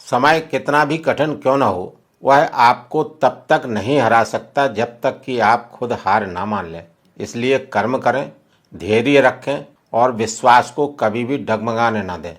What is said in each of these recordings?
समय कितना भी कठिन क्यों न हो, वह आपको तब तक नहीं हरा सकता जब तक कि आप खुद हार ना मान लें। इसलिए कर्म करें, धैर्य रखें और विश्वास को कभी भी डगमगाने ना दें।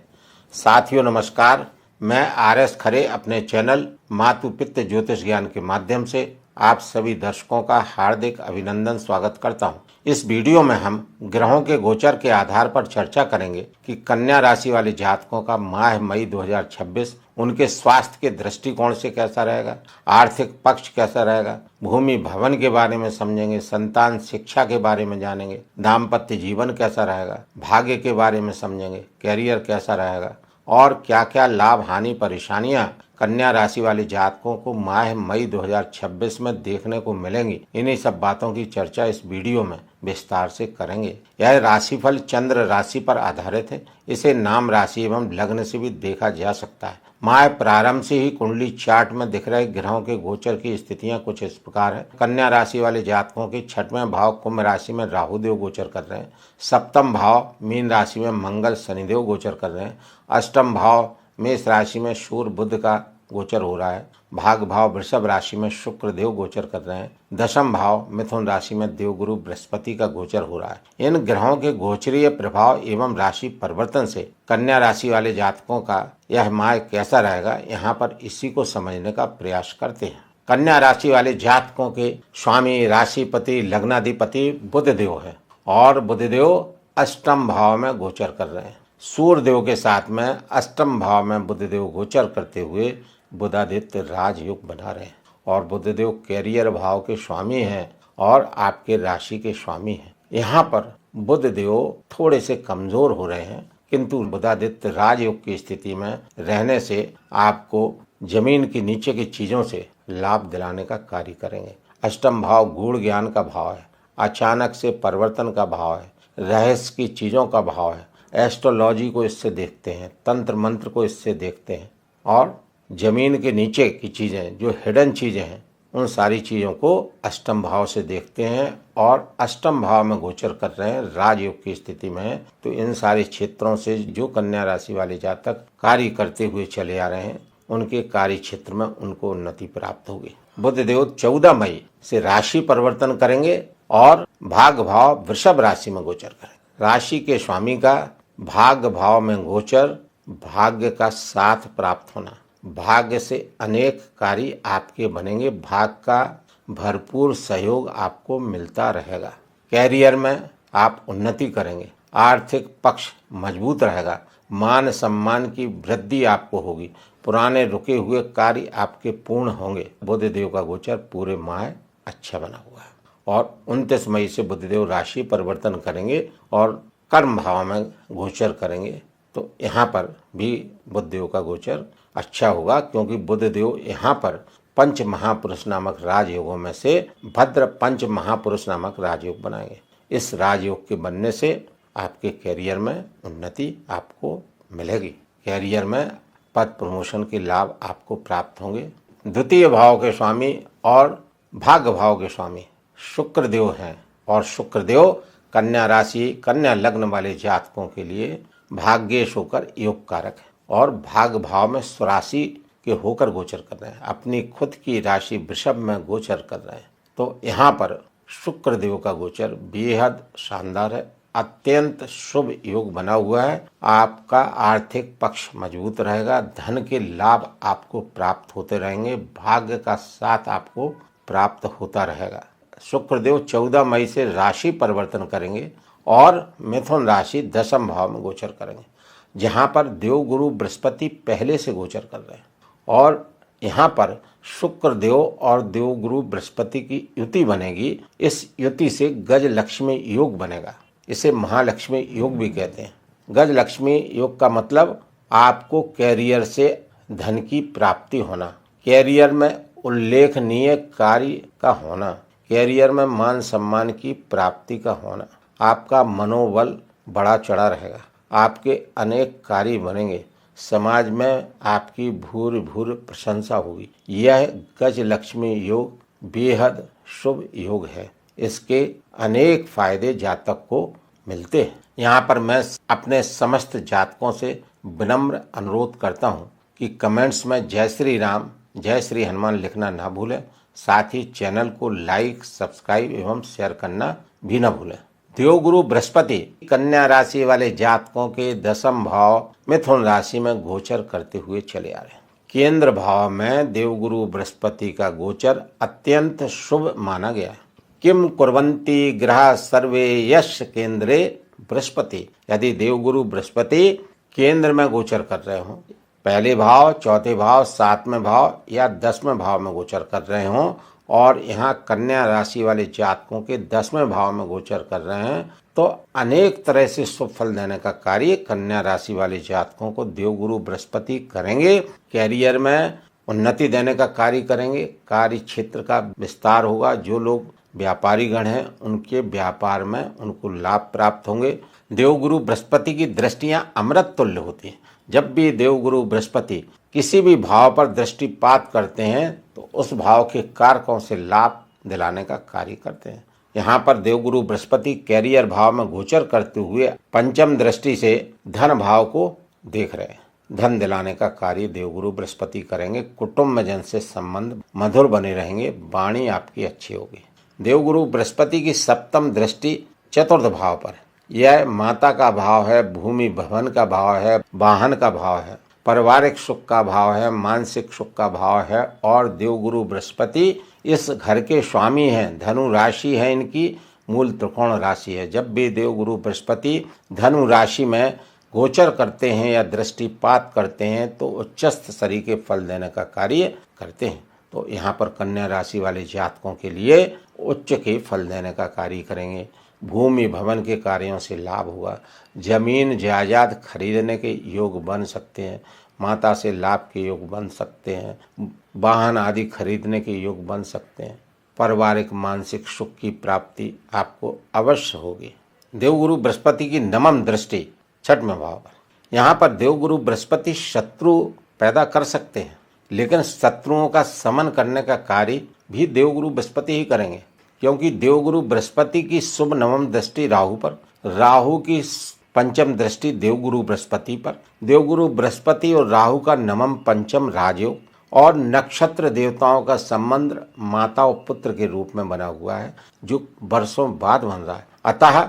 साथियों नमस्कार, मैं आर.एस. खरे अपने चैनल मातु पितृ ज्योतिष ज्ञान के माध्यम से आप सभी दर्शकों का हार्दिक अभिनंदन स्वागत करता हूं। इस वीडियो में हम ग्रहों के गोचर के आधार पर चर्चा करेंगे कि कन्या राशि वाले जातकों का माह मई 2026 उनके स्वास्थ्य के दृष्टिकोण से कैसा रहेगा, आर्थिक पक्ष कैसा रहेगा, भूमि भवन के बारे में समझेंगे, संतान शिक्षा के बारे में जानेंगे, दाम्पत्य जीवन कैसा रहेगा, भाग्य के बारे में समझेंगे, कैरियर कैसा रहेगा और क्या क्या लाभ हानि परेशानियां कन्या राशि वाले जातकों को माह मई 2026 में देखने को मिलेंगी। इन्हीं सब बातों की चर्चा इस वीडियो में विस्तार से करेंगे। यह राशिफल चंद्र राशि पर आधारित है। इसे नाम राशि एवं लग्न से भी देखा जा सकता है। माह प्रारंभ से ही कुंडली चार्ट में दिख रहे ग्रहों के गोचर की स्थितियां कुछ इस प्रकार है। कन्या राशि वाले जातकों के 6वें भाव कुंभ राशि में राहु देव गोचर कर रहे हैं। 7म भाव मीन राशि में मंगल शनिदेव गोचर कर रहे हैं। 8म भाव मेष राशि में सूर्य बुध का गोचर हो रहा है। भाग भाव वृषभ राशि में शुक्र देव गोचर कर रहे हैं। 10म भाव मिथुन राशि में देवगुरु बृहस्पति का गोचर हो रहा है। इन ग्रहों के गोचरीय प्रभाव एवं राशि परिवर्तन से कन्या राशि वाले जातकों का यह माह कैसा रहेगा, यहाँ पर इसी को समझने का प्रयास करते हैं। कन्या राशि वाले जातकों के स्वामी राशिपति लग्नाधिपति बुध देव है और बुध देव 8म भाव में गोचर कर रहे हैं। सूर्य देव के साथ में 8म भाव में बुध देव गोचर करते हुए बुधादित्य राजयोग बना रहे हैं और बुध देव कैरियर भाव के स्वामी हैं और आपके राशि के स्वामी हैं। यहाँ पर बुध देव थोड़े से कमजोर हो रहे हैं, किंतु बुधादित्य राजयोग की स्थिति में रहने से आपको जमीन के नीचे की चीजों से लाभ दिलाने का कार्य करेंगे। 8म भाव गूढ़ ज्ञान का भाव है, अचानक से परिवर्तन का भाव है, रहस्य की चीजों का भाव है। एस्ट्रोलॉजी को इससे देखते हैं, तंत्र मंत्र को इससे देखते हैं और जमीन के नीचे की चीजें जो हिडन चीजें हैं उन सारी चीजों को 8म भाव से देखते हैं और 8म भाव में गोचर कर रहे हैं, राजयोग की स्थिति में है। तो इन सारे क्षेत्रों से जो कन्या राशि वाले जातक कार्य करते हुए चले आ रहे हैं उनके कार्य क्षेत्र में उनको उन्नति प्राप्त होगी। बुध देव 14 मई से राशि परिवर्तन करेंगे और भाग भाव वृषभ राशि में गोचर करेंगे। राशि के स्वामी का भाग भाव में गोचर, भाग्य का साथ प्राप्त होना, भाग्य से अनेक कार्य आपके बनेंगे, भाग का भरपूर सहयोग आपको मिलता रहेगा। कैरियर में आप उन्नति करेंगे, आर्थिक पक्ष मजबूत रहेगा, मान सम्मान की वृद्धि आपको होगी, पुराने रुके हुए कार्य आपके पूर्ण होंगे। बुधदेव का गोचर पूरे माह अच्छा बना हुआ है और 29 मई से बुधदेव राशि परिवर्तन करेंगे और कर्म भाव में गोचर करेंगे। तो यहाँ पर भी बुधदेव का गोचर अच्छा होगा, क्योंकि बुधदेव यहाँ पर पंच महापुरुष नामक राजयोगों में से भद्र पंच महापुरुष नामक राजयोग बनाएंगे। इस राजयोग के बनने से आपके कैरियर में उन्नति आपको मिलेगी। कैरियर में पद प्रमोशन के लाभ आपको प्राप्त होंगे। द्वितीय भाव के स्वामी और भाग्य भाव के स्वामी शुक्र देव हैं और शुक्र देव कन्या राशि कन्या लग्न वाले जातकों के लिए भाग्येश होकर योग कारक है और भाग भाव में स्वराशि के होकर गोचर कर रहे हैं। अपनी खुद की राशि वृषभ में गोचर कर रहे हैं। तो यहाँ पर शुक्र देव का गोचर बेहद शानदार है, अत्यंत शुभ योग बना हुआ है। आपका आर्थिक पक्ष मजबूत रहेगा, धन के लाभ आपको प्राप्त होते रहेंगे, भाग्य का साथ आपको प्राप्त होता रहेगा। शुक्रदेव 14 मई से राशि परिवर्तन करेंगे और मिथुन राशि 10म भाव में गोचर करेंगे, जहां पर देवगुरु बृहस्पति पहले से गोचर कर रहे हैं और यहाँ पर शुक्र देव और देवगुरु बृहस्पति की युति बनेगी। इस युति से गज लक्ष्मी योग बनेगा। इसे महालक्ष्मी योग भी कहते हैं। गज लक्ष्मी योग का मतलब आपको कैरियर से धन की प्राप्ति होना, कैरियर में उल्लेखनीय कार्य का होना, कैरियर में मान सम्मान की प्राप्ति का होना, आपका मनोबल बढ़ा चढ़ा रहेगा, आपके अनेक कार्य बनेंगे, समाज में आपकी भूर भूर प्रशंसा होगी। यह गज लक्ष्मी योग बेहद शुभ योग है। इसके अनेक फायदे जातक को मिलते हैं। यहाँ पर मैं अपने समस्त जातकों से विनम्र अनुरोध करता हूँ कि कमेंट्स में जय श्री राम, जय श्री हनुमान लिखना ना भूलें। साथ ही चैनल को लाइक, सब्सक्राइब एवं शेयर करना भी न भूलें। देवगुरु बृहस्पति कन्या राशि वाले जातकों के 10वें भाव मिथुन राशि में गोचर करते हुए चले आ रहे हैं। केंद्र भाव में देवगुरु बृहस्पति का गोचर अत्यंत शुभ माना गया है। किम कुर्वन्ति ग्रह सर्वे यश केंद्रे बृहस्पति। यदि देवगुरु बृहस्पति केंद्र में गोचर कर रहे हो, पहले भाव, चौथे भाव, 7वें भाव या 10वें भाव में गोचर कर रहे हो और यहाँ कन्या राशि वाले जातकों के 10वें भाव में गोचर कर रहे हैं, तो अनेक तरह से शुभ फल देने का कार्य कन्या राशि वाले जातकों को देवगुरु बृहस्पति करेंगे। कैरियर में उन्नति देने का कार्य करेंगे, कार्य क्षेत्र का विस्तार होगा। जो लोग व्यापारी गण हैं उनके व्यापार में उनको लाभ प्राप्त होंगे। देवगुरु बृहस्पति की दृष्टियां अमृत तुल्य होती हैं। जब भी देवगुरु बृहस्पति किसी भी भाव पर दृष्टिपात करते हैं तो उस भाव के कारकों से लाभ दिलाने का कार्य करते हैं। यहाँ पर देवगुरु बृहस्पति कैरियर भाव में गोचर करते हुए पंचम दृष्टि से धन भाव को देख रहे हैं। धन दिलाने का कार्य देवगुरु बृहस्पति करेंगे। कुटुंब में जन से संबंध मधुर बने रहेंगे, वाणी आपकी अच्छी होगी। देवगुरु बृहस्पति की 7वीं दृष्टि चतुर्थ भाव पर, यह माता का भाव है, भूमि भवन का भाव है, वाहन का भाव है, पारिवारिक सुख का भाव है, मानसिक सुख का भाव है। और देवगुरु बृहस्पति इस घर के स्वामी हैं। धनु राशि है इनकी, मूल त्रिकोण राशि है। जब भी देवगुरु बृहस्पति धनु राशि में गोचर करते हैं या दृष्टिपात करते हैं तो उच्चस्थ शरीर के फल देने का कार्य करते हैं। तो यहाँ पर कन्या राशि वाले जातकों के लिए उच्च के फल देने का कार्य करेंगे। भूमि भवन के कार्यों से लाभ होगा। जमीन जायदाद खरीदने के योग बन सकते हैं। माता से लाभ के योग बन सकते हैं। वाहन आदि खरीदने के योग बन सकते हैं। पारिवारिक मानसिक सुख की प्राप्ति आपको अवश्य होगी। देवगुरु बृहस्पति की 9वीं दृष्टि 6वें भाव पर, यहाँ पर देवगुरु बृहस्पति शत्रु पैदा कर सकते हैं, लेकिन शत्रुओं का समन करने का कार्य भी देवगुरु बृहस्पति ही करेंगे। क्योंकि देवगुरु बृहस्पति की शुभ 9वीं दृष्टि राहु पर, राहु की 5वीं दृष्टि देवगुरु बृहस्पति पर, देवगुरु बृहस्पति और राहु का 9वीं 5वीं राजयोग और नक्षत्र देवताओं का संबंध माता और पुत्र के रूप में बना हुआ है, जो वर्षों बाद बन रहा है। अतः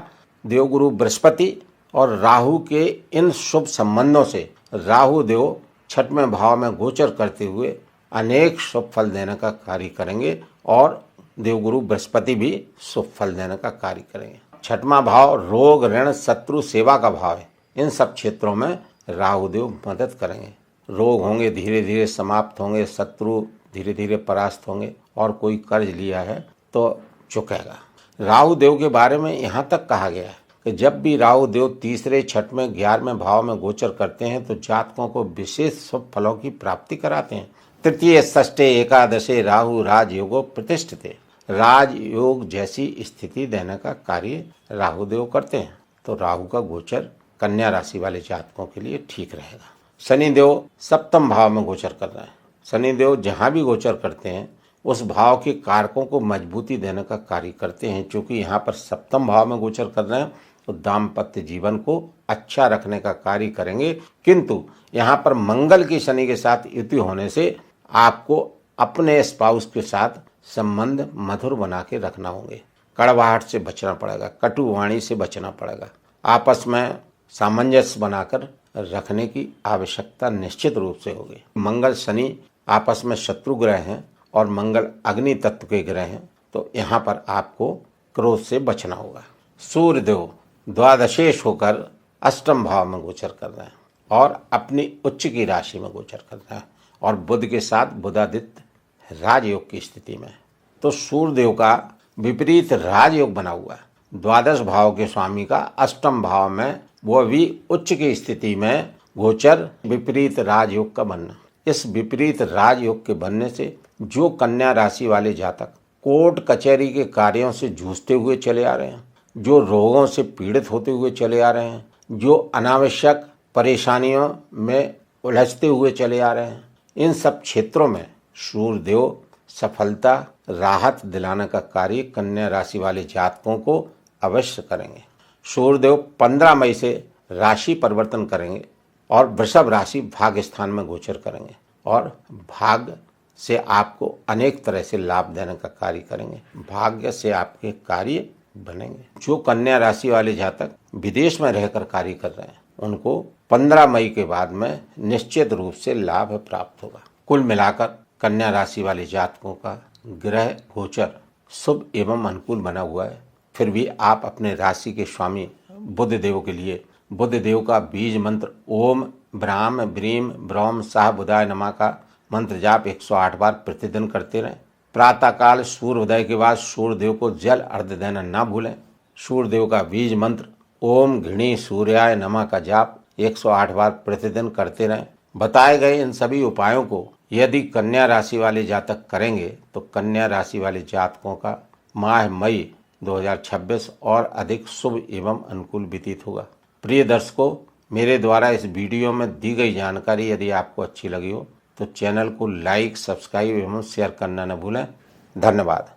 देवगुरु बृहस्पति और राहु के इन शुभ संबंधों से राहु देव 6वें भाव में गोचर करते हुए अनेक शुभ फल देने का कार्य करेंगे और देवगुरु बृहस्पति भी शुभ फल देने का कार्य करेंगे। 6वां भाव रोग, ऋण, शत्रु, सेवा का भाव है। इन सब क्षेत्रों में राहु देव मदद करेंगे। रोग होंगे धीरे धीरे समाप्त होंगे, शत्रु धीरे धीरे परास्त होंगे और कोई कर्ज लिया है तो चुकेगा। राहु देव के बारे में यहाँ तक कहा गया है कि जब भी राहु देव 3रे, 6वें, 11वें भाव में गोचर करते हैं तो जातकों को विशेष शुभ फलों की प्राप्ति कराते हैं। 3य, 6ष्ठे, एकादशे राहु राजयोगो प्रतिष्ठिते। राजयोग जैसी स्थिति देने का कार्य राहु देव करते हैं। तो राहु का गोचर कन्या राशि वाले जातकों के लिए ठीक रहेगा। शनि देव 7वें भाव में गोचर कर रहे हैं। शनि देव जहाँ भी गोचर करते हैं उस भाव के कारकों को मजबूती देने का कार्य करते हैं। चूंकि यहाँ पर 7वें भाव में गोचर कर रहे हैं तो दाम्पत्य जीवन को अच्छा रखने का कार्य करेंगे। किंतु यहाँ पर मंगल की शनि के साथ युति होने से आपको अपने स्पाउस के साथ संबंध मधुर बना के रखना होंगे। कड़वाहट से बचना पड़ेगा, कटु वाणी से बचना पड़ेगा। आपस में सामंजस्य बनाकर रखने की आवश्यकता निश्चित रूप से होगी। मंगल शनि आपस में शत्रु ग्रह हैं और मंगल अग्नि तत्व के ग्रह हैं, तो यहाँ पर आपको क्रोध से बचना होगा। सूर्य देव द्वादशेश होकर 8वें भाव में गोचर कर रहे हैं और अपनी उच्च की राशि में गोचर कर रहे हैं और बुध के साथ बुधादित्य राजयोग की स्थिति में। तो सूर्य देव का विपरीत राजयोग बना हुआ है। द्वादश भाव के स्वामी का 8वें भाव में वह भी उच्च की स्थिति में गोचर, विपरीत राजयोग का बनना। इस विपरीत राजयोग के बनने से जो कन्या राशि वाले जातक कोर्ट कचहरी के कार्यों से जूझते हुए चले आ रहे हैं, जो रोगों से पीड़ित होते हुए चले आ रहे हैं, जो अनावश्यक परेशानियों में उलझते हुए चले आ रहे हैं, इन सब क्षेत्रों में सूर्य देव सफलता, राहत दिलाने का कार्य कन्या राशि वाले जातकों को अवश्य करेंगे। सूर्य देव 15 मई से राशि परिवर्तन करेंगे और वृषभ राशि भाग्य स्थान में गोचर करेंगे और भाग्य से आपको अनेक तरह से लाभ देने का कार्य करेंगे। भाग्य से आपके कार्य बनेंगे। जो कन्या राशि वाले जातक विदेश में रहकर कार्य कर रहे हैं उनको 15 मई के बाद में निश्चित रूप से लाभ प्राप्त होगा। कुल मिलाकर कन्या राशि वाले जातकों का ग्रह गोचर शुभ एवं अनुकूल बना हुआ है। फिर भी आप अपने राशि के स्वामी बुध देव के लिए बुध देव का बीज मंत्र ओम ब्राह्म ब्रीम ब्रह्म साह बुधाय नमः का मंत्र जाप 108 बार प्रतिदिन करते रहें। प्रातःकाल सूर्योदय के बाद सूर्यदेव को जल अर्घ्य देना ना भूलें। सूर्यदेव का बीज मंत्र ओम घृणी सूर्याय नमः का जाप 108 बार प्रतिदिन करते रहें। बताए गए इन सभी उपायों को यदि कन्या राशि वाले जातक करेंगे तो कन्या राशि वाले जातकों का माह मई 2026 और अधिक शुभ एवं अनुकूल व्यतीत होगा। प्रिय दर्शकों, मेरे द्वारा इस वीडियो में दी गई जानकारी यदि आपको अच्छी लगी हो तो चैनल को लाइक, सब्सक्राइब एवं शेयर करना न भूलें। धन्यवाद।